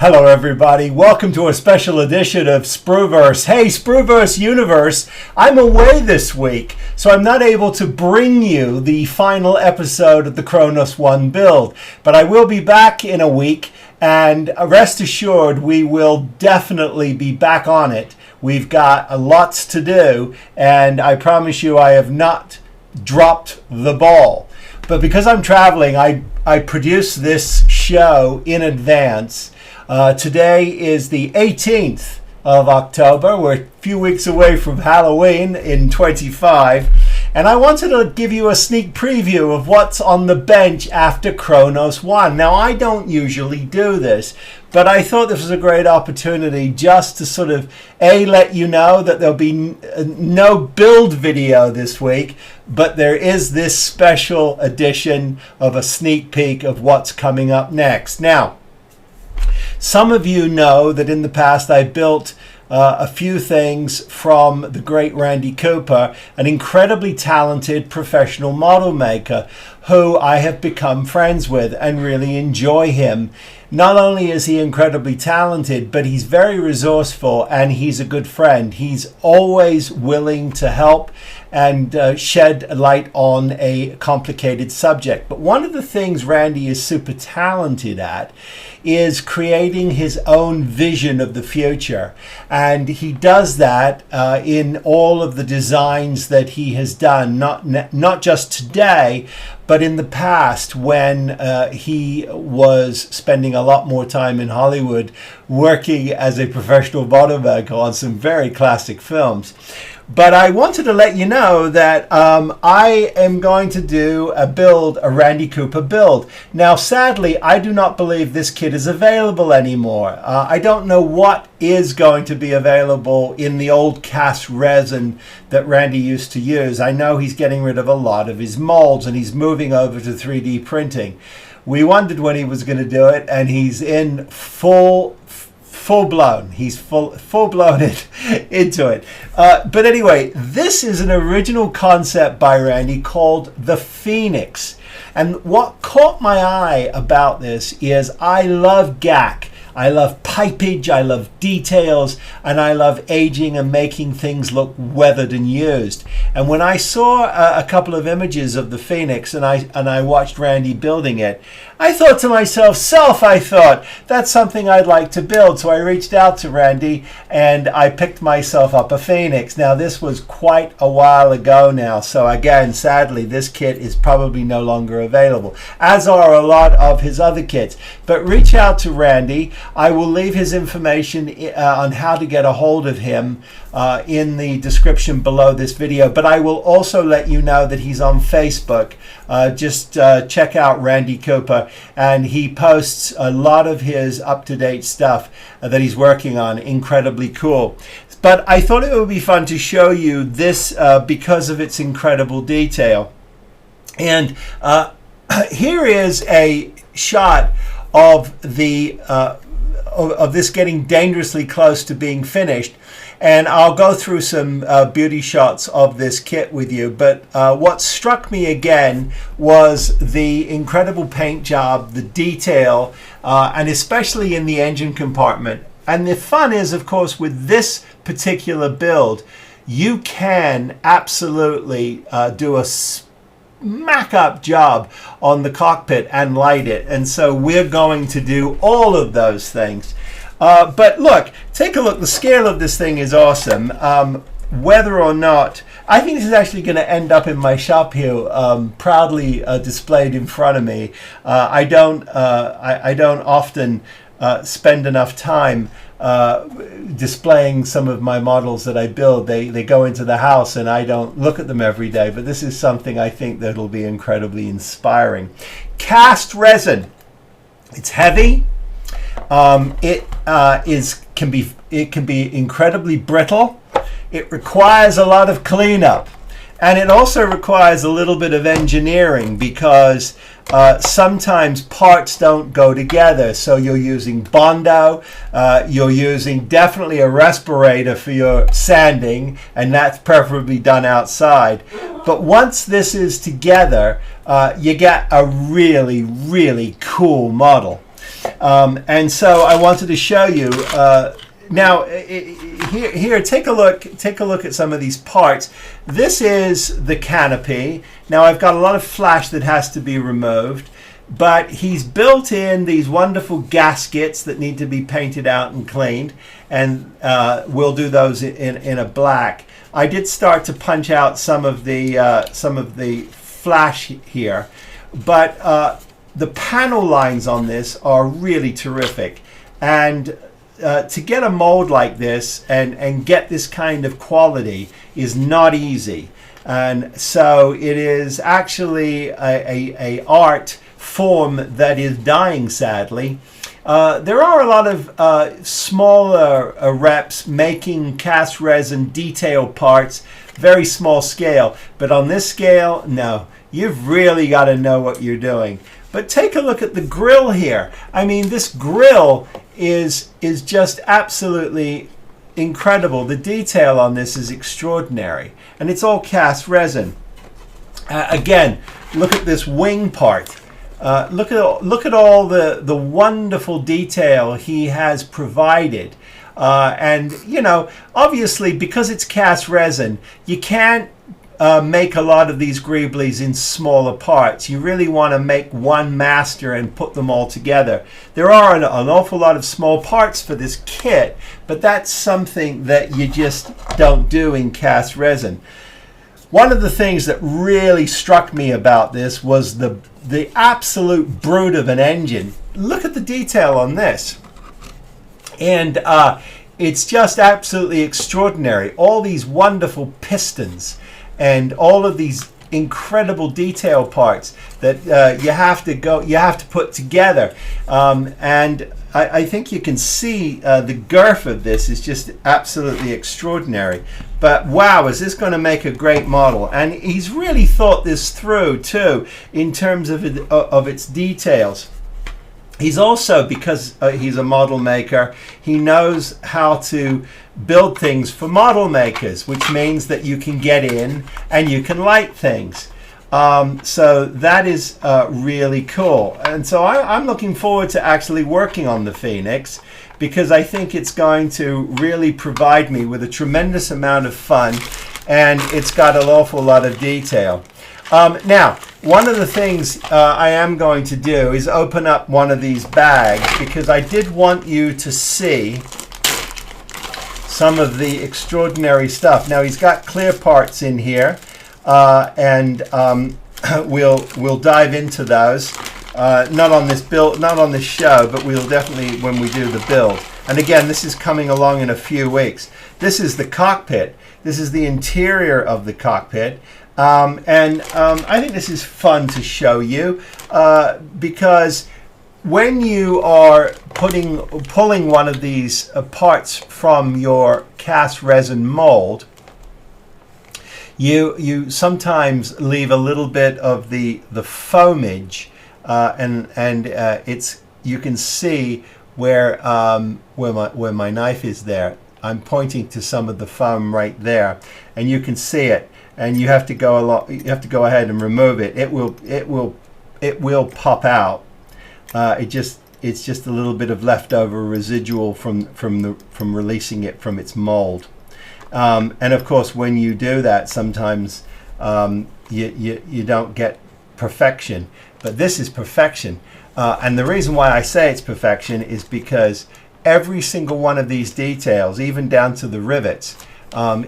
Hello everybody, welcome to a special edition of Spruverse. Hey Spruverse Universe, I'm away this week, so I'm not able to bring you the final episode of the Kronos 1 build, but I will be back in a week, and rest assured we will definitely be back on it. We've got lots to do, and I promise you I have not dropped the ball. But because I'm traveling, I produce this show in advance. Today is the 18th of October. We're a few weeks away from Halloween in 25. And I wanted to give you a sneak preview of what's on the bench after Kronos 1. Now, I don't usually do this, but I thought this was a great opportunity just to sort of, let you know that there'll be no build video this week, but there is this special edition of a sneak peek of what's coming up next. Now, some of you know that in the past I built a few things from the great Randy Cooper, an incredibly talented professional model maker who I have become friends with and really enjoy him. Not only is he incredibly talented, but he's very resourceful and he's a good friend. He's always willing to help and shed light on a complicated subject. But one of the things Randy is super talented at is creating his own vision of the future. And he does that in all of the designs that he has done, not just today, but in the past when he was spending a lot more time in Hollywood working as a professional model maker on some very classic films. But I wanted to let you know that I am going to do a Randy Cooper build. Now, sadly, I do not believe this kit is available anymore. I don't know what is going to be available in the old cast resin that Randy used to use. I know he's getting rid of a lot of his molds and he's moving over to 3D printing. We wondered when he was going to do it, and he's in full blown. He's full blown into it. But anyway, this is an original concept by Randy called the Phoenix. And what caught my eye about this is I love GAC. I love pipage, I love details, and I love aging and making things look weathered and used. And when I saw a couple of images of the Phoenix and I watched Randy building it, I thought to myself, that's something I'd like to build. So I reached out to Randy and I picked myself up a Phoenix. Now, this was quite a while ago now. So again, sadly, this kit is probably no longer available, as are a lot of his other kits. But reach out to Randy. I will leave his information on how to get a hold of him in the description below this video. But I will also let you know that he's on Facebook. Just check out Randy Cooper, and he posts a lot of his up-to-date stuff that he's working on. Incredibly cool. But I thought it would be fun to show you this because of its incredible detail. And here is a shot of the of this getting dangerously close to being finished. And I'll go through some beauty shots of this kit with you. But what struck me again was the incredible paint job, the detail, and especially in the engine compartment. And the fun is, of course, with this particular build, you can absolutely do a smack up job on the cockpit and light it. And so we're going to do all of those things. But look, take a look. The scale of this thing is awesome. Whether or not, I think this is actually going to end up in my shop here, proudly displayed in front of me. I don't often spend enough time displaying some of my models that I build. They go into the house and I don't look at them every day, but this is something I think that'll be incredibly inspiring. Cast resin. It's heavy. It can be incredibly brittle. It requires a lot of cleanup, and it also requires a little bit of engineering because sometimes parts don't go together. So you're using Bondo, you're using definitely a respirator for your sanding, and that's preferably done outside. But once this is together, you get a really, really cool model. And so I wanted to show you. Now, here, take a look at some of these parts. This is the canopy. Now, I've got a lot of flash that has to be removed, but he's built in these wonderful gaskets that need to be painted out and cleaned, and we'll do those in a black. I did start to punch out some of the flash here, but the panel lines on this are really terrific, and to get a mold like this and get this kind of quality is not easy. And so it is actually a art form that is dying, sadly. There are a lot of smaller reps making cast resin detail parts, very small scale, but on this scale, no, you've really got to know what you're doing. But take a look at the grill here. I mean, this grill is just absolutely incredible. The detail on this is extraordinary, and it's all cast resin. Look at this wing part. Look at all the wonderful detail he has provided. And you know, obviously, because it's cast resin, you can't make a lot of these greeblies in smaller parts. You really want to make one master and put them all together. There are an awful lot of small parts for this kit, but that's something that you just don't do in cast resin. One of the things that really struck me about this was the absolute brute of an engine. Look at the detail on this. And it's just absolutely extraordinary. All these wonderful pistons and all of these incredible detail parts that you have to put together. And I think you can see the girth of this is just absolutely extraordinary. But wow, is this going to make a great model? And he's really thought this through too, in terms of its details. He's also, because he's a model maker, he knows how to build things for model makers, which means that you can get in and you can light things. So that is really cool. And so I'm looking forward to actually working on the Phoenix, because I think it's going to really provide me with a tremendous amount of fun, and it's got an awful lot of detail. Now, one of the things I am going to do is open up one of these bags, because I did want you to see some of the extraordinary stuff. Now, he's got clear parts in here, and we'll dive into those. Not on this build, not on this show, but we'll definitely when we do the build. And again, this is coming along in a few weeks. This is the cockpit. This is the interior of the cockpit. I think this is fun to show you because when you are pulling one of these parts from your cast resin mold, you sometimes leave a little bit of the foamage, and it's, you can see where my knife is there. I'm pointing to some of the foam right there, and you can see it. And you have to go ahead and remove it. It will pop out. It's just a little bit of leftover residual from releasing it from its mold. And of course, when you do that, sometimes you don't get perfection. But this is perfection. And the reason why I say it's perfection is because every single one of these details, even down to the rivets,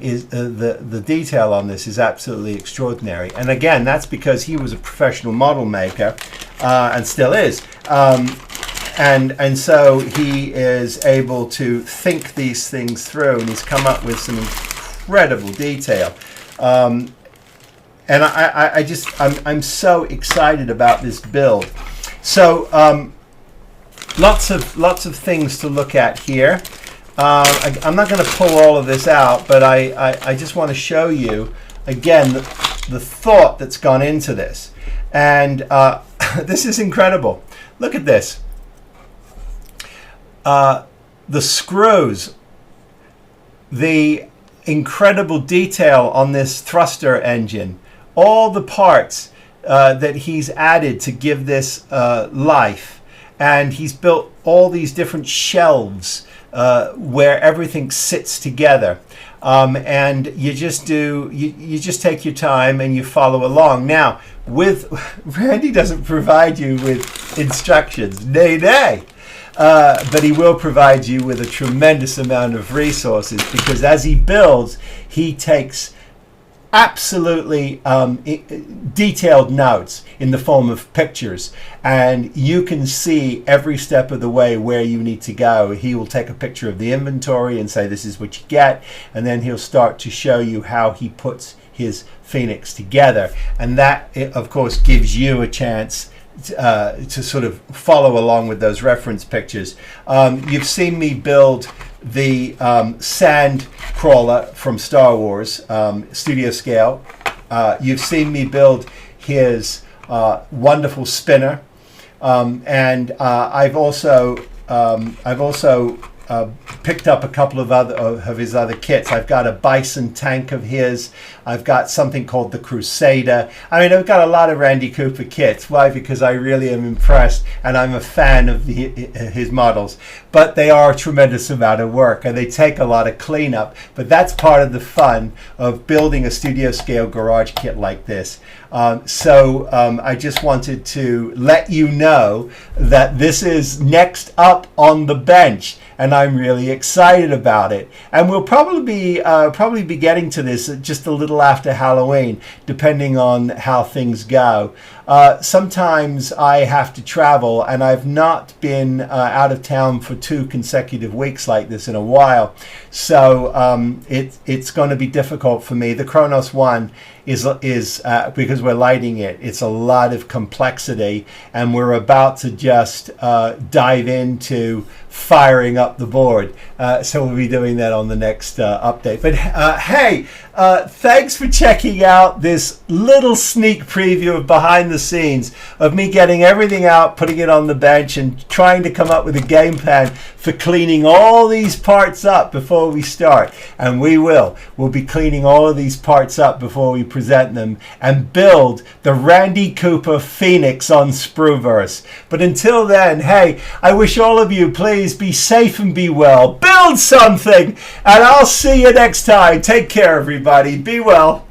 is the detail on this is absolutely extraordinary. And again, that's because he was a professional model maker, and still is. And so he is able to think these things through, and he's come up with some incredible detail. And I'm so excited about this build. So lots of things to look at here. I'm not going to pull all of this out, but I just want to show you again the thought that's gone into this. And this is incredible. Look at this. The screws, the incredible detail on this thruster engine, all the parts that he's added to give this life. and he's built all these different shelves where everything sits together. And you just take your time and you follow along. Now, Randy doesn't provide you with instructions, nay. But he will provide you with a tremendous amount of resources, because as he builds, he takes absolutely detailed notes in the form of pictures, and you can see every step of the way where you need to go. He will take a picture of the inventory and say, this is what you get, and then he'll start to show you how he puts his Phoenix together, and that, of course, gives you a chance to sort of follow along with those reference pictures. You've seen me build the sand crawler from Star Wars, studio scale. You've seen me build his wonderful spinner, and I've also picked up a couple of his other kits. I've got a Bison tank of his. I've got something called the Crusader. I mean, I've got a lot of Randy Cooper kits. Why? Because I really am impressed, and I'm a fan of his models. But they are a tremendous amount of work, and they take a lot of cleanup. But that's part of the fun of building a studio scale garage kit like this. So I just wanted to let you know that this is next up on the bench, and I'm really excited about it. And we'll probably be getting to this just a little after Halloween, depending on how things go. Sometimes I have to travel, and I've not been out of town for 2 consecutive weeks like this in a while. So it's going to be difficult for me. The Kronos One is because we're lighting it, it's a lot of complexity, and we're about to just dive into firing up the board. So we'll be doing that on the next update. But hey, thanks for checking out this little sneak preview of behind the scenes of me getting everything out, putting it on the bench, and trying to come up with a game plan for cleaning all these parts up before we start. And we'll be cleaning all of these parts up before we present them and build the Randy Cooper Phoenix on Spruverse. But until then, hey, I wish all of you, please be safe and be well. Build something, and I'll see you next time. Take care, everybody. Be well.